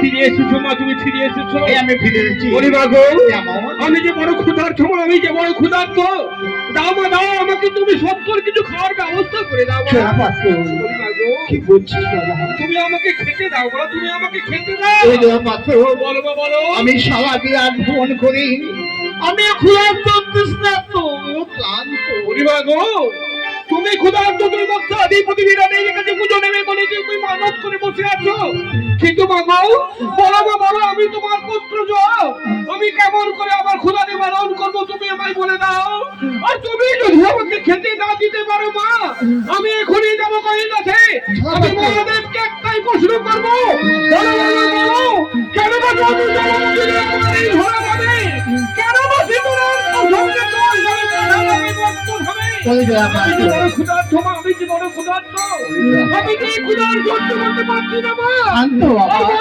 ফিরে এসেছো মা, তুমি ফিরে এসেছো। আমি ফিরে এসেছি। বলি মা গো, আমি যে বড় ক্ষুধার্ত মা, আমি যে বড় ক্ষুধার্ত। দাও মা দাও, আমাকে তুমি সত্তর কিছু খাওয়ার ব্যবস্থা করে দাও মা। বলি মা গো, কি বলছিস বাবা? তুমি আমাকে খেতে দাও মা, তুমি আমাকে খেতে দাও। বলো মা বলো। আমি সারা বিরাট ভ্রমণ করি, আমি ক্ষুধার্ত তৃষ্ণার্ত ক্লান্ত। বলি মা গো, তুমি ক্ষুধার্ত, তুমি বলছো আদিপতি বিরাটের কাছে পুজো নেবে বলে যে তুমি মানত করে বসে আছো। কিন্তু মা গো, বলো মা বলো, আমি তোমার পুত্র যাও, আমি কেমন করে আমার ক্ষুধা নিবারণ করবো তুমি আমায় বলে দাও। আর তুমি যদি আমাকে খেতে না দিতে পারো মা, আমি এখনই যাবো কৈলাসে। আমি মহাদেবকে একটাই প্রশ্ন করবো, বলো বলো বলো, কেন বা জন্ম জন্ম দিলে আমার এই ধরা যাবে? কেন বা জীবনের সঙ্গে তোমার ঘরে আমি বক্ত হবে? আমি যে বড় ক্ষুধার্ত মা, আমি যে বড় ক্ষুধার্ত, আমি যে ক্ষুধার সহ্য করতে পারছি না মা।